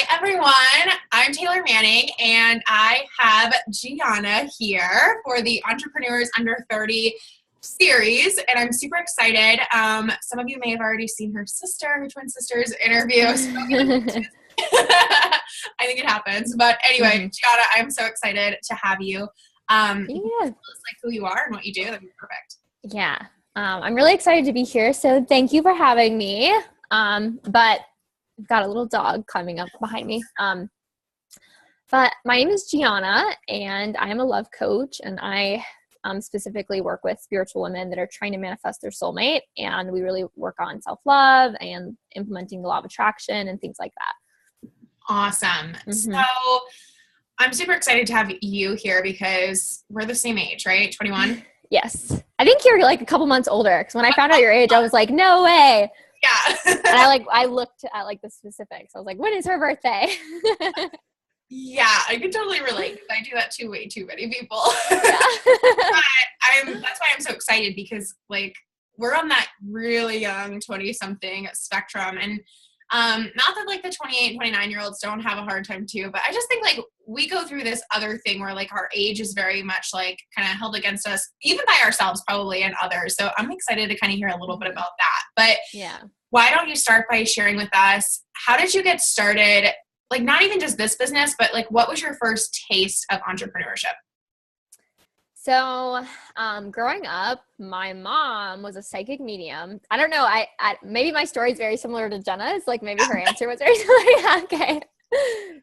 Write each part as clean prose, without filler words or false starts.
Hi, everyone. I'm Taylor Manning, and I have Gianna here for the Entrepreneurs Under 30 series, and I'm super excited. Some of you may have already seen her twin sister's interview. I think it happens. But anyway, Gianna, I'm so excited to have you. Tell us who you are and what you do. That'd be perfect. Yeah. I'm really excited to be here. So thank you for having me. But I've got a little dog climbing up behind me. But my name is Gianna, and I'm a love coach, and I specifically work with spiritual women that are trying to manifest their soulmate, and we really work on self-love and implementing the law of attraction and things like that. Awesome. So I'm super excited to have you here because we're the same age, right? 21? Yes. I think you're like a couple months older, because when I found out your age, I was like, no way. Yeah. And I looked at like the specifics. I was like, when is her birthday? Yeah, I can totally relate. I do that to way too many people. Yeah. That's why I'm so excited, because like we're on that really young 20-something spectrum, and not that like the 28, 29-year-olds don't have a hard time too, but I just think like we go through this other thing where like our age is very much like kind of held against us, even by ourselves probably and others. So I'm excited to kind of hear a little bit about that. But yeah, why don't you start by sharing with us, how did you get started? Like not even just this business, but like what was your first taste of entrepreneurship? So, growing up, my mom was a psychic medium. I don't know. I maybe my story is very similar to Jenna's. Like maybe her answer was very similar. Yeah, okay.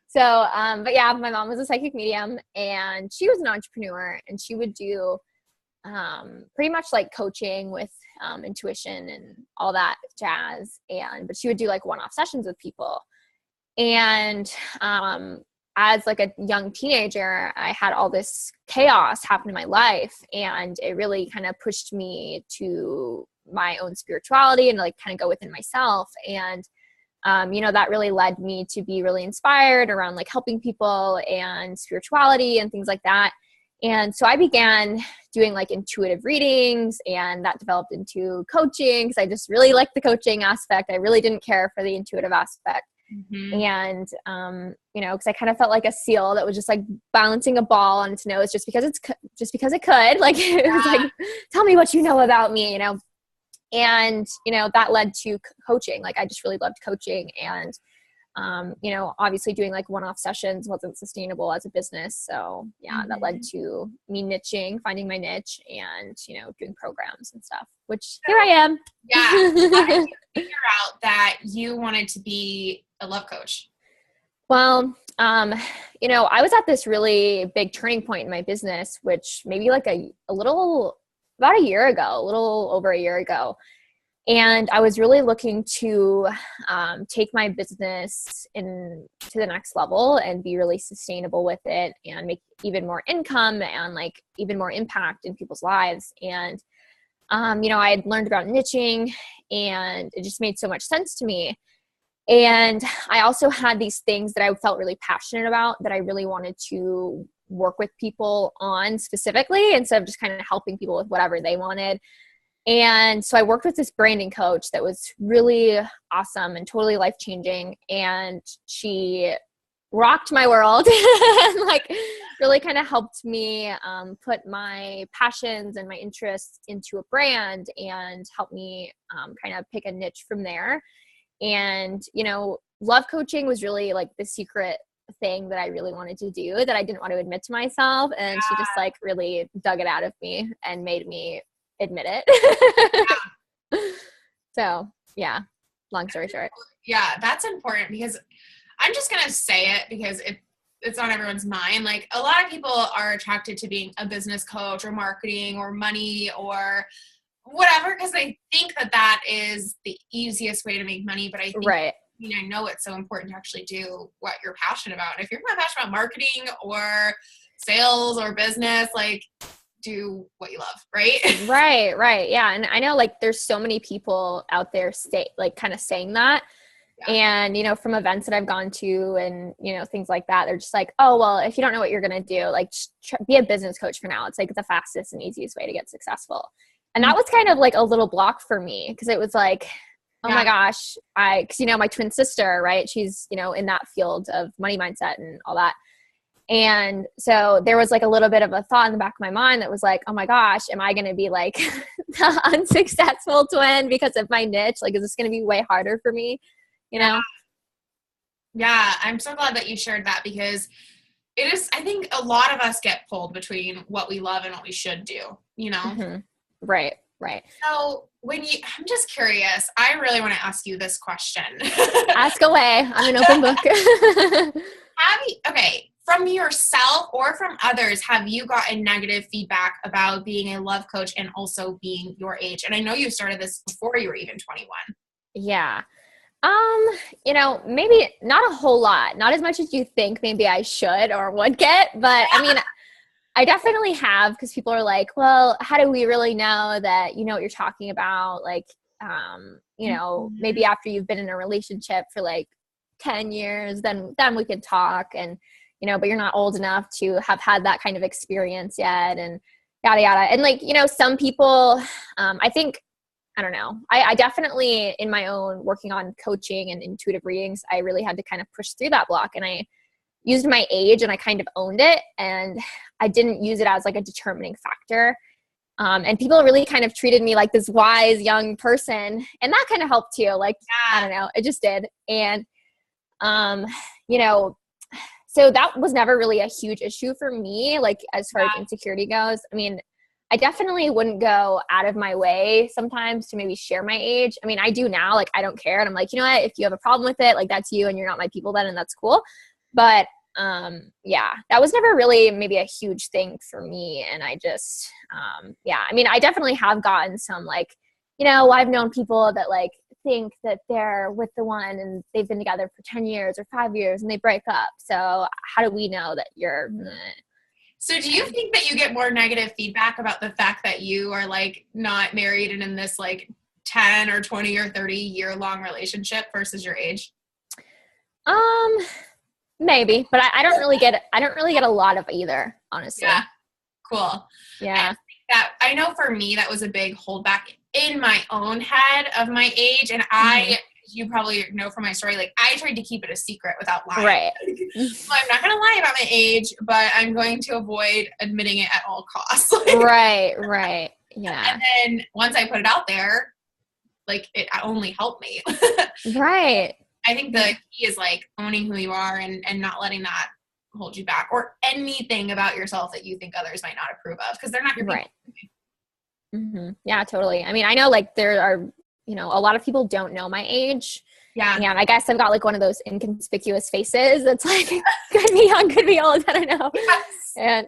So, but yeah, my mom was a psychic medium, and she was an entrepreneur, and she would do pretty much like coaching with intuition and all that jazz. But she would do like one-off sessions with people. And as like a young teenager, I had all this chaos happen in my life, and it really kind of pushed me to my own spirituality and like kind of go within myself. And, that really led me to be really inspired around like helping people and spirituality and things like that. And so I began doing like intuitive readings, and that developed into coaching because I just really liked the coaching aspect. I really didn't care for the intuitive aspect. And, because I kind of felt like a seal that was just like balancing a ball on its nose just because it could. Like, it was like, tell me what you know about me, And, that led to coaching. Like, I just really loved coaching. And, obviously doing like one-off sessions wasn't sustainable as a business. So, yeah, that led to me finding my niche and, doing programs and stuff, which here I am. Yeah. How did you figure out that you wanted to be a love coach? Well, I was at this really big turning point in my business, which maybe like about a year ago, a little over a year ago. And I was really looking to take my business to the next level and be really sustainable with it and make even more income and like even more impact in people's lives. And, I had learned about niching, and it just made so much sense to me. And I also had these things that I felt really passionate about that I really wanted to work with people on specifically, instead of just kind of helping people with whatever they wanted. And so I worked with this branding coach that was really awesome and totally life-changing. And she rocked my world and like really kind of helped me put my passions and my interests into a brand and help me kind of pick a niche from there. And, love coaching was really like the secret thing that I really wanted to do that I didn't want to admit to myself. And she just like really dug it out of me and made me admit it. So yeah, long story short. Yeah, that's important, because I'm just going to say it because it's on everyone's mind. Like a lot of people are attracted to being a business coach or marketing or money or whatever, because they think that is the easiest way to make money. But I think, I know it's so important to actually do what you're passionate about. And if you're not passionate about marketing or sales or business, like do what you love, right? Right. Yeah. And I know like there's so many people out there kind of saying that. Yeah. And, from events that I've gone to and, things like that, they're just like, oh, well, if you don't know what you're going to do, like be a business coach for now. It's like the fastest and easiest way to get successful. And that was kind of like a little block for me, because it was like, oh my gosh, cause my twin sister, right? She's, in that field of money mindset and all that. And so there was like a little bit of a thought in the back of my mind that was like, oh my gosh, am I going to be like the unsuccessful twin because of my niche? Like, is this going to be way harder for me? Yeah. I'm so glad that you shared that, because it is, I think a lot of us get pulled between what we love and what we should do, Mm-hmm. Right. So I'm just curious, I really want to ask you this question. Ask away. I'm an open book. Okay, from yourself or from others, have you gotten negative feedback about being a love coach and also being your age? And I know you started this before you were even 21. Yeah. Maybe not a whole lot, not as much as you think maybe I should or would get, but I mean, I definitely have, because people are like, well, how do we really know that you know what you're talking about? Like, maybe after you've been in a relationship for like 10 years, then we can talk, and, but you're not old enough to have had that kind of experience yet, and yada, yada. And like, some people, I don't know. I definitely, in my own working on coaching and intuitive readings, I really had to kind of push through that block, and I used my age and I kind of owned it, and I didn't use it as like a determining factor. And people really kind of treated me like this wise young person, and that kind of helped too. Like, I don't know, it just did. And, so that was never really a huge issue for me, like as far as insecurity goes. I mean, I definitely wouldn't go out of my way sometimes to maybe share my age. I mean, I do now, like, I don't care. And I'm like, you know what, if you have a problem with it, like that's you and you're not my people then, and that's cool. But that was never really maybe a huge thing for me. And I just, I mean, I definitely have gotten some like, I've known people that like think that they're with the one and they've been together for 10 years or 5 years and they break up. So how do we know that you're... So do you think that you get more negative feedback about the fact that you are like not married and in this like 10 or 20 or 30 year long relationship versus your age? Maybe, but I don't really get a lot of either, honestly. Yeah. Cool. Yeah. I know for me, that was a big holdback in my own head of my age. And you probably know from my story, like I tried to keep it a secret without lying. Right. So I'm not going to lie about my age, but I'm going to avoid admitting it at all costs. Right. Yeah. And then once I put it out there, like it only helped me. Right. I think the key is like owning who you are and not letting that hold you back, or anything about yourself that you think others might not approve of, because they're not your people. Mm-hmm. Yeah, totally. I mean, I know like there are, a lot of people don't know my age. Yeah. And I guess I've got like one of those inconspicuous faces that's like, could be young, could be old, I don't know. Yes.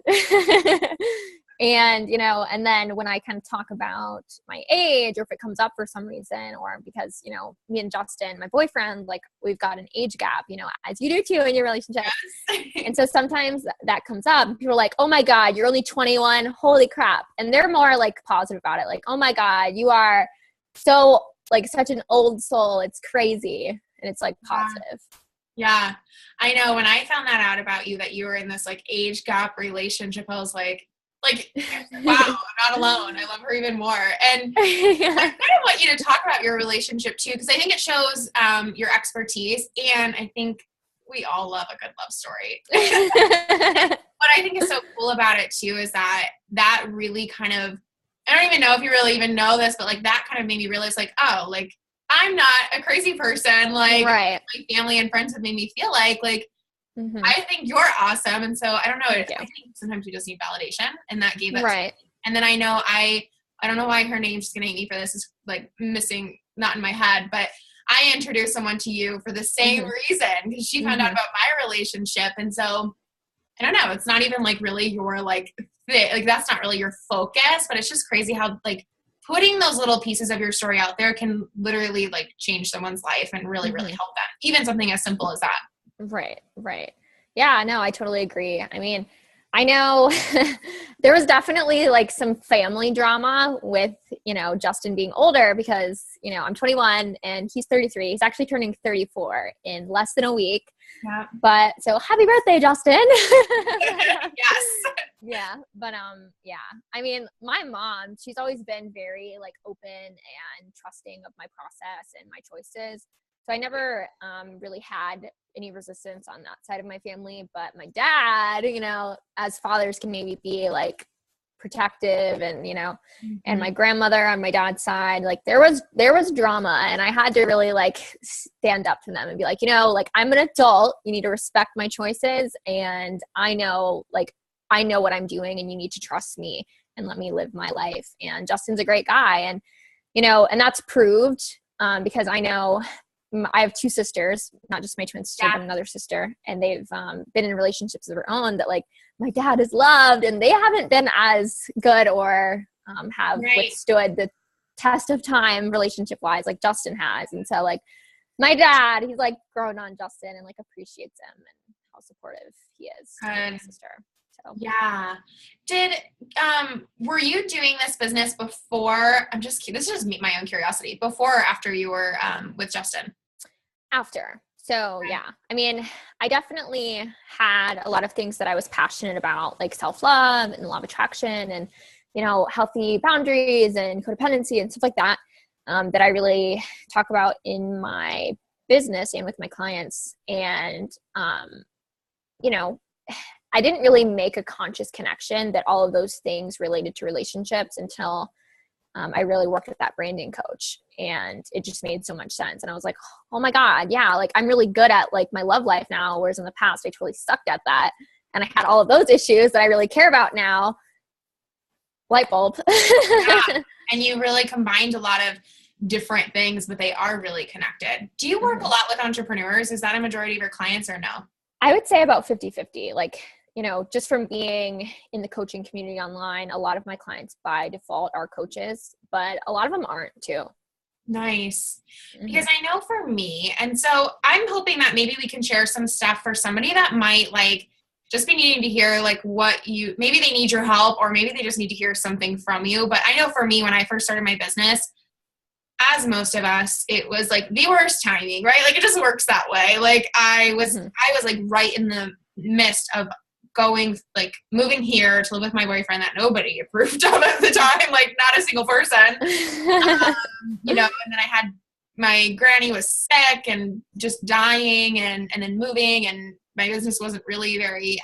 And, and then when I kind of talk about my age, or if it comes up for some reason, or because, me and Justin, my boyfriend, like we've got an age gap, as you do too in your relationship. Yes. And so sometimes that comes up and people are like, oh my God, you're only 21. Holy crap. And they're more like positive about it. Like, oh my God, you are so like such an old soul. It's crazy. And it's like positive. Yeah. I know when I found that out about you, that you were in this like age gap relationship, I was like, wow, I'm not alone. I love her even more. And I kind of want you to talk about your relationship too, because I think it shows your expertise, and I think we all love a good love story. What I think is so cool about it too is that really kind of, I don't even know if you really even know this, but like that kind of made me realize like, oh, like I'm not a crazy person. Like my family and friends have made me feel like, I think you're awesome. And so I don't know. I think sometimes you just need validation, and that gave it. Right. And then I know I don't know why her name's just going to hate me for this. Is like missing, not in my head, but I introduced someone to you for the same reason, because she found out about my relationship. And so I don't know, it's not even like really your like that's not really your focus, but it's just crazy how like putting those little pieces of your story out there can literally like change someone's life and really, really help them. Even something as simple as that. Right. Yeah, no, I totally agree. I mean, I know there was definitely like some family drama with, Justin being older because, I'm 21 and he's 33. He's actually turning 34 in less than a week. Yeah. But so happy birthday, Justin. Yes. Yeah. But, yeah, I mean, my mom, she's always been very like open and trusting of my process and my choices. So I never really had any resistance on that side of my family. But my dad, as fathers can maybe be like protective and, and my grandmother on my dad's side, like there was drama, and I had to really like stand up to them and be like, like I'm an adult, you need to respect my choices. And I know what I'm doing, and you need to trust me and let me live my life. And Justin's a great guy. And, and that's proved because I know I have two sisters, not just my twin sister, but another sister, and they've been in relationships of their own that like my dad has loved, and they haven't been as good or have withstood the test of time relationship wise like Justin has. And so like my dad, he's like grown on Justin and like appreciates him and how supportive he is to my sister. So yeah. Were you doing this business before? This is just my own curiosity. Before or after you were with Justin? After. So yeah, I mean, I definitely had a lot of things that I was passionate about, like self-love and law of attraction and, healthy boundaries and codependency and stuff like that, that I really talk about in my business and with my clients. And, I didn't really make a conscious connection that all of those things related to relationships until I really worked with that branding coach, and it just made so much sense. And I was like, oh my God, yeah, like I'm really good at like my love life now. Whereas in the past, I totally sucked at that. And I had all of those issues that I really care about now. Light bulb. Yeah. And you really combined a lot of different things, but they are really connected. Do you work a lot with entrepreneurs? Is that a majority of your clients or no? I would say about 50-50. Like, just from being in the coaching community online, a lot of my clients by default are coaches, but a lot of them aren't too. Nice. Because I know for me, and so I'm hoping that maybe we can share some stuff for somebody that might like just be needing to hear like maybe they need your help, or maybe they just need to hear something from you. But I know for me, when I first started my business, as most of us, it was like the worst timing, right? Like it just works that way. Like I was like right in the midst of moving here to live with my boyfriend that nobody approved of at the time, like not a single person, and then I had my granny was sick and just dying, and then moving, and my business wasn't really very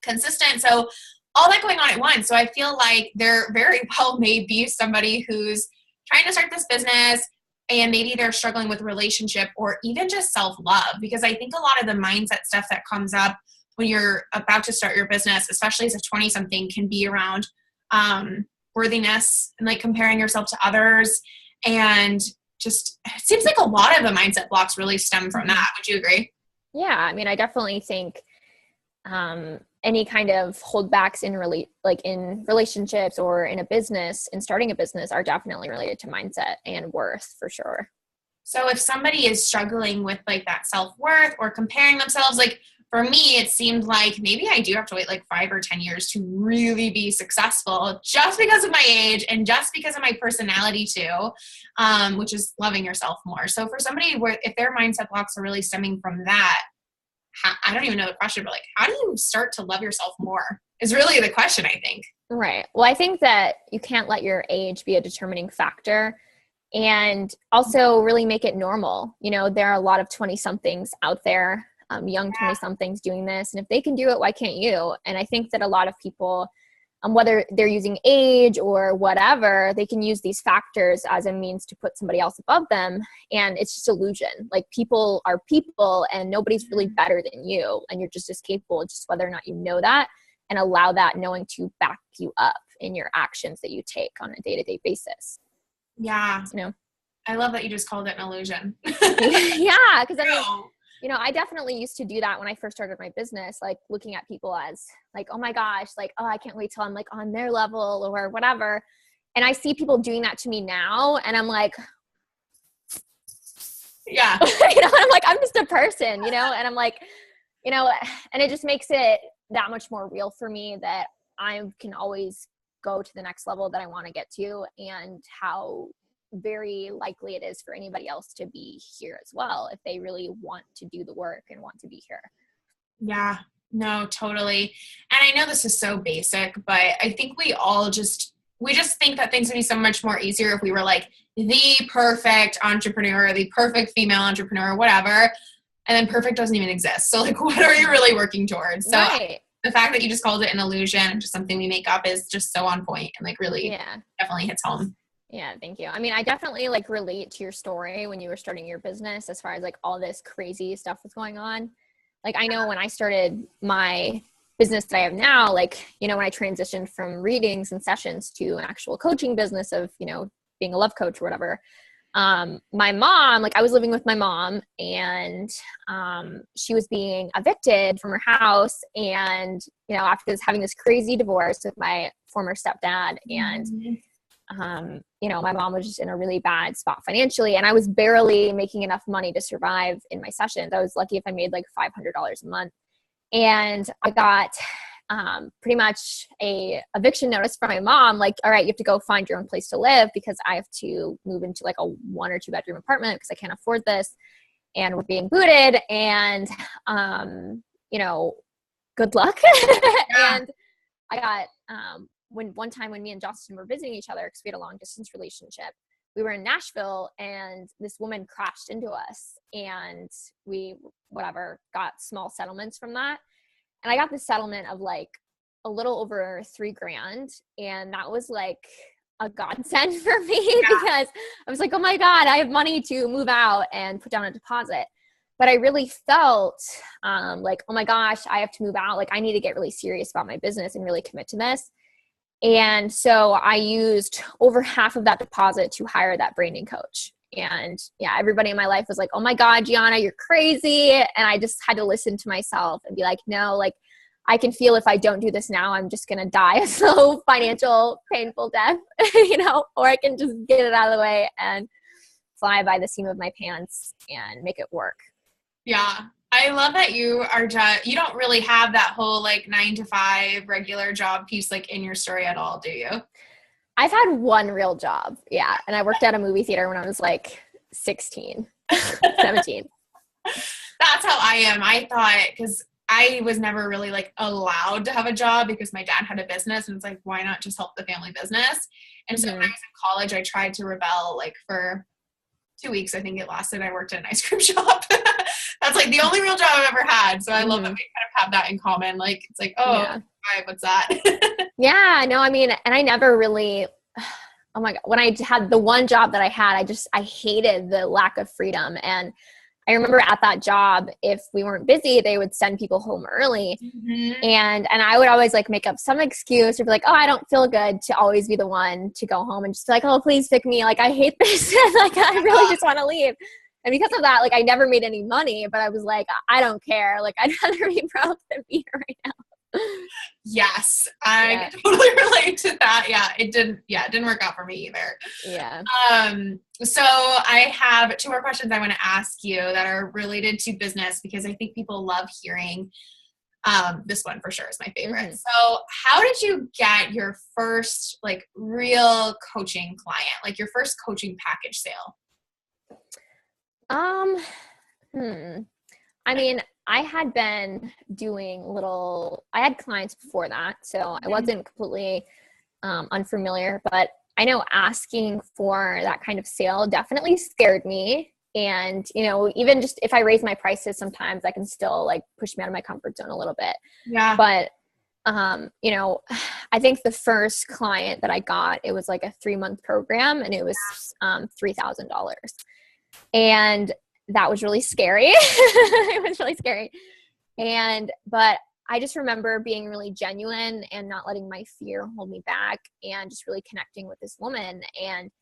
consistent. So all that going on at once. So I feel like there very well may be somebody who's trying to start this business, and maybe they're struggling with relationship or even just self-love, because I think a lot of the mindset stuff that comes up when you're about to start your business, especially as a 20-something, can be around worthiness and like comparing yourself to others. And just, it seems like a lot of the mindset blocks really stem from that. Would you agree? Yeah. I mean, I definitely think any kind of holdbacks in relationships or in a business and starting a business are definitely related to mindset and worth for sure. So if somebody is struggling with like that self-worth or comparing themselves, like for me, it seemed like maybe I do have to wait like 5 or 10 years to really be successful, just because of my age and just because of my personality too, which is loving yourself more. So for somebody if their mindset blocks are really stemming from that, I don't even know the question, but like, how do you start to love yourself more is really the question, I think. Right. Well, I think that you can't let your age be a determining factor, and also really make it normal. There are a lot of 20-somethings out there, young 20-somethings doing this. And if they can do it, why can't you? And I think that a lot of people, whether they're using age or whatever, they can use these factors as a means to put somebody else above them. And it's just illusion. Like people are people, and nobody's really better than you. And you're just as capable, just whether or not you know that, and allow that knowing to back you up in your actions that you take on a day-to-day basis. Yeah. I love that you just called it an illusion. Yeah. Because I definitely used to do that when I first started my business, like looking at people as like, oh my gosh, like, oh, I can't wait till I'm like on their level or whatever. And I see people doing that to me now, and I'm like, yeah, and I'm like, I'm just a person, and I'm like, and it just makes it that much more real for me that I can always go to the next level that I want to get to, and how very likely it is for anybody else to be here as well if they really want to do the work and want to be here. Yeah, no, totally. And I know this is so basic, but I think we just think that things would be so much more easier if we were like the perfect entrepreneur, the perfect female entrepreneur, whatever. And then perfect doesn't even exist. So like, what are you really working towards? So Right. the fact that you just called it an illusion and just something we make up is just so on point and like really definitely hits home. Yeah, thank you. I mean, I definitely like relate to your story when you were starting your business as far as like all this crazy stuff was going on. Like, I know when I started my business that I have now, like, you know, when I transitioned from readings and sessions to an actual coaching business of, you know, being a love coach or whatever, my mom, like I was living with my mom, and she was being evicted from her house. And, you know, after having this crazy divorce with my former stepdad, and you know, my mom was just in a really bad spot financially, and I was barely making enough money to survive in my sessions. I was lucky if I made like $500 a month. And I got pretty much a eviction notice from my mom, like, all right, you have to go find your own place to live because I have to move into like a 1 or 2 bedroom apartment because I can't afford this. And we're being booted, and, you know, good luck. And I got, one time when me and Justin were visiting each other, because we had a long distance relationship, we were in Nashville, and this woman crashed into us, and we, whatever, got small settlements from that. And I got the settlement of like a little over $3,000. And that was like a godsend for me because I was like, oh my God, I have money to move out and put down a deposit. But I really felt like, oh my gosh, I have to move out. Like, I need to get really serious about my business and really commit to this. And so I used over half of that deposit to hire that branding coach. And yeah, everybody in my life was like, oh my God, Gianna, you're crazy. And I just had to listen to myself and be like, no, like I can feel if I don't do this now, I'm just going to die a slow, financial, painful death, you know, or I can just get it out of the way and fly by the seam of my pants and make it work. Yeah. I love that you don't really have that whole like 9 to 5 regular job piece like in your story at all, do you? I've had one real job. Yeah. And I worked at a movie theater when I was like 16, 17. That's how I am. I thought, because I was never really like allowed to have a job because my dad had a business, and it's like, why not just help the family business? And so when I was in college, I tried to rebel like for 2 weeks, I think it lasted. I worked at an ice cream shop. That's like the only real job I've ever had. So I love that we kind of have that in common. Like, it's like, oh, right, what's that? Yeah, no, I mean, and I never really, oh my God, when I had the one job that I had, I hated the lack of freedom. And I remember at that job, if we weren't busy, they would send people home early. And I would always like make up some excuse or be like, oh, I don't feel good, to always be the one to go home and just be like, oh, please pick me. Like, I hate this. Like, I really just want to leave. And because of that, like, I never made any money, but I was like, I don't care. Like, I'd rather be broke than be here right now. Yes, I can totally relate to that. Yeah, it didn't work out for me either. Yeah. So I have 2 more questions I want to ask you that are related to business, because I think people love hearing. This one for sure is my favorite. So how did you get your first like real coaching client, like your first coaching package sale? I mean, I had been doing I had clients before that, so I wasn't completely unfamiliar, but I know asking for that kind of sale definitely scared me. And, you know, even just if I raise my prices, sometimes I can still like push me out of my comfort zone a little bit. Yeah. But, you know, I think the first client that I got, it was like a 3-month program, and it was $3,000. And that was really scary. It was really scary. But I just remember being really genuine and not letting my fear hold me back, and just really connecting with this woman, and,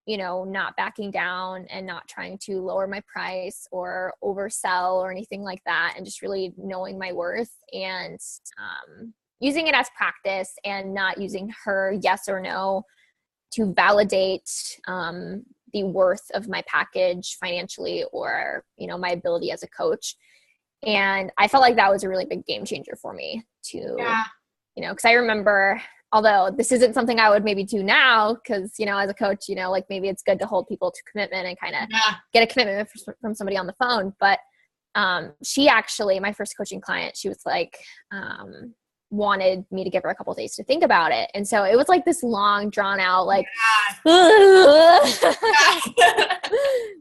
you know, not backing down and not trying to lower my price or oversell or anything like that. And just really knowing my worth and, using it as practice, and not using her yes or no to validate, the worth of my package financially, or, you know, my ability as a coach. And I felt like that was a really big game changer for me to, Yeah. you know, because I remember, although this isn't something I would maybe do now, because, you know, as a coach, you know, like maybe it's good to hold people to commitment and kind of get a commitment from somebody on the phone. But she actually, my first coaching client, she was like, wanted me to give her a couple of days to think about it. And so it was like this long drawn out, like,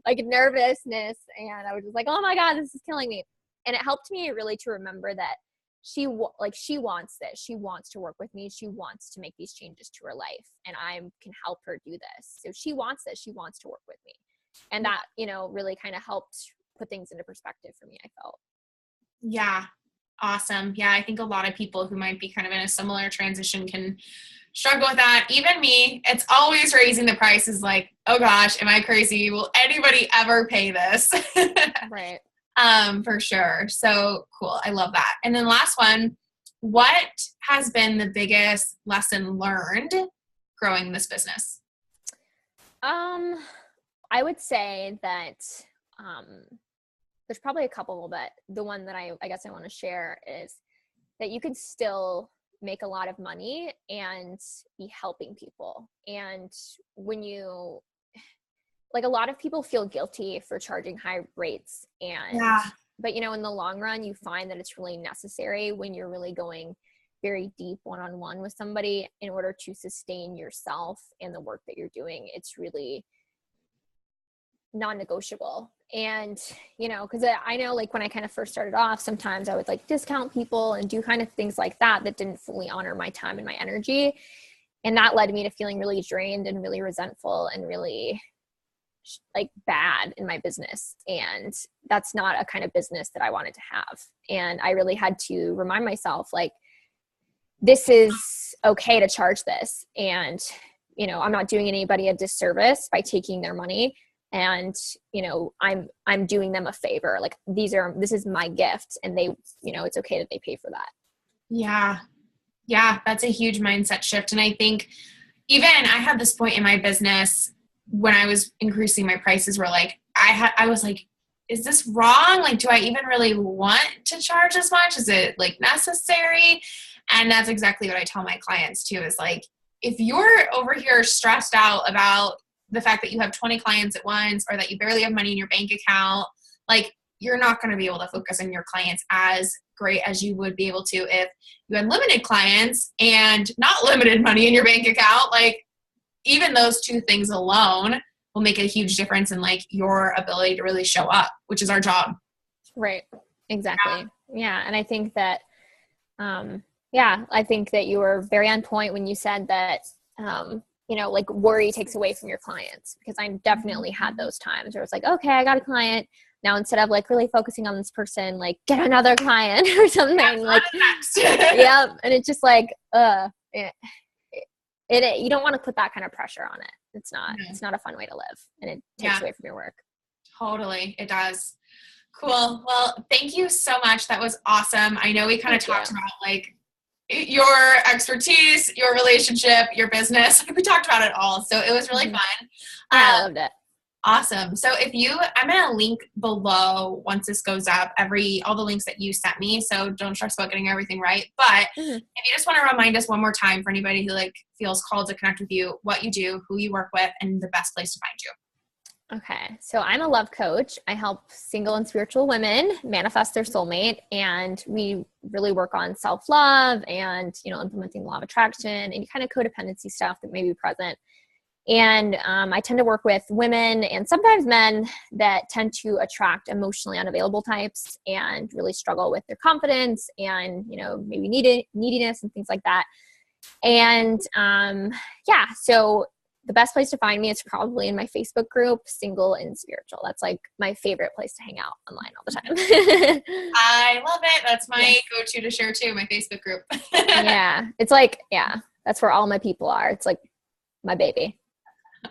like nervousness. And I was just like, oh my God, this is killing me. And it helped me really to remember that she wants this. She wants to work with me. She wants to make these changes to her life, and I can help her do this. So she wants this. She wants to work with me. And that, you know, really kind of helped put things into perspective for me, I felt. Yeah. Awesome. Yeah. I think a lot of people who might be kind of in a similar transition can struggle with that. Even me, it's always raising the prices, like, oh gosh, am I crazy? Will anybody ever pay this? Right. For sure. So cool. I love that. And then last one, what has been the biggest lesson learned growing this business? I would say that, there's probably a couple, but the one that I guess I want to share is that you can still make a lot of money and be helping people. And when you, like, a lot of people feel guilty for charging high rates, and but you know, in the long run, you find that it's really necessary when you're really going very deep one-on-one with somebody in order to sustain yourself and the work that you're doing. It's really non-negotiable. And you know, because I know, like, when I kind of first started off, sometimes I would like discount people and do kind of things like that didn't fully honor my time and my energy, and that led me to feeling really drained and really resentful and really like bad in my business. And that's not a kind of business that I wanted to have. And I really had to remind myself, like, this is okay to charge this. And, you know, I'm not doing anybody a disservice by taking their money. And, you know, I'm doing them a favor. Like, this is my gift, and they, you know, it's okay that they pay for that. Yeah. Yeah. That's a huge mindset shift. And I think even I had this point in my business when I was increasing my prices where, like, I was like, is this wrong? Like, do I even really want to charge as much? Is it like necessary? And that's exactly what I tell my clients too, is like, if you're over here stressed out about the fact that you have 20 clients at once, or that you barely have money in your bank account, like, you're not going to be able to focus on your clients as great as you would be able to if you had limited clients and not limited money in your bank account. Like, even those two things alone will make a huge difference in, like, your ability to really show up, which is our job. Right. Exactly. Yeah. And I think that, I think that you were very on point when you said that, you know, like, worry takes away from your clients, because I definitely had those times where it's like, okay, I got a client. Now, instead of like really focusing on this person, like, get another client or something, like, yeah. And it's just like, you don't want to put that kind of pressure on it. It's not a fun way to live, and it takes away from your work. Totally. It does. Cool. Well, thank you so much. That was awesome. I know we kind of talked about, like, your expertise, your relationship, your business. We talked about it all. So it was really fun. Yeah, I loved it. Awesome. So I'm going to link below once this goes up, all the links that you sent me. So don't stress about getting everything right. But if you just want to remind us one more time, for anybody who, like, feels called to connect with you, what you do, who you work with, and the best place to find you. Okay. So I'm a love coach. I help single and spiritual women manifest their soulmate, and we really work on self-love and, you know, implementing the law of attraction and any kind of codependency stuff that may be present. And I tend to work with women and sometimes men that tend to attract emotionally unavailable types and really struggle with their confidence and, you know, maybe neediness and things like that. And so the best place to find me is probably in my Facebook group, Single and Spiritual. That's like my favorite place to hang out online all the time. I love it. That's my go-to to share too, my Facebook group. Yeah. It's like, that's where all my people are. It's like my baby.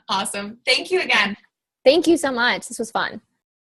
Awesome. Thank you again. Thank you so much. This was fun.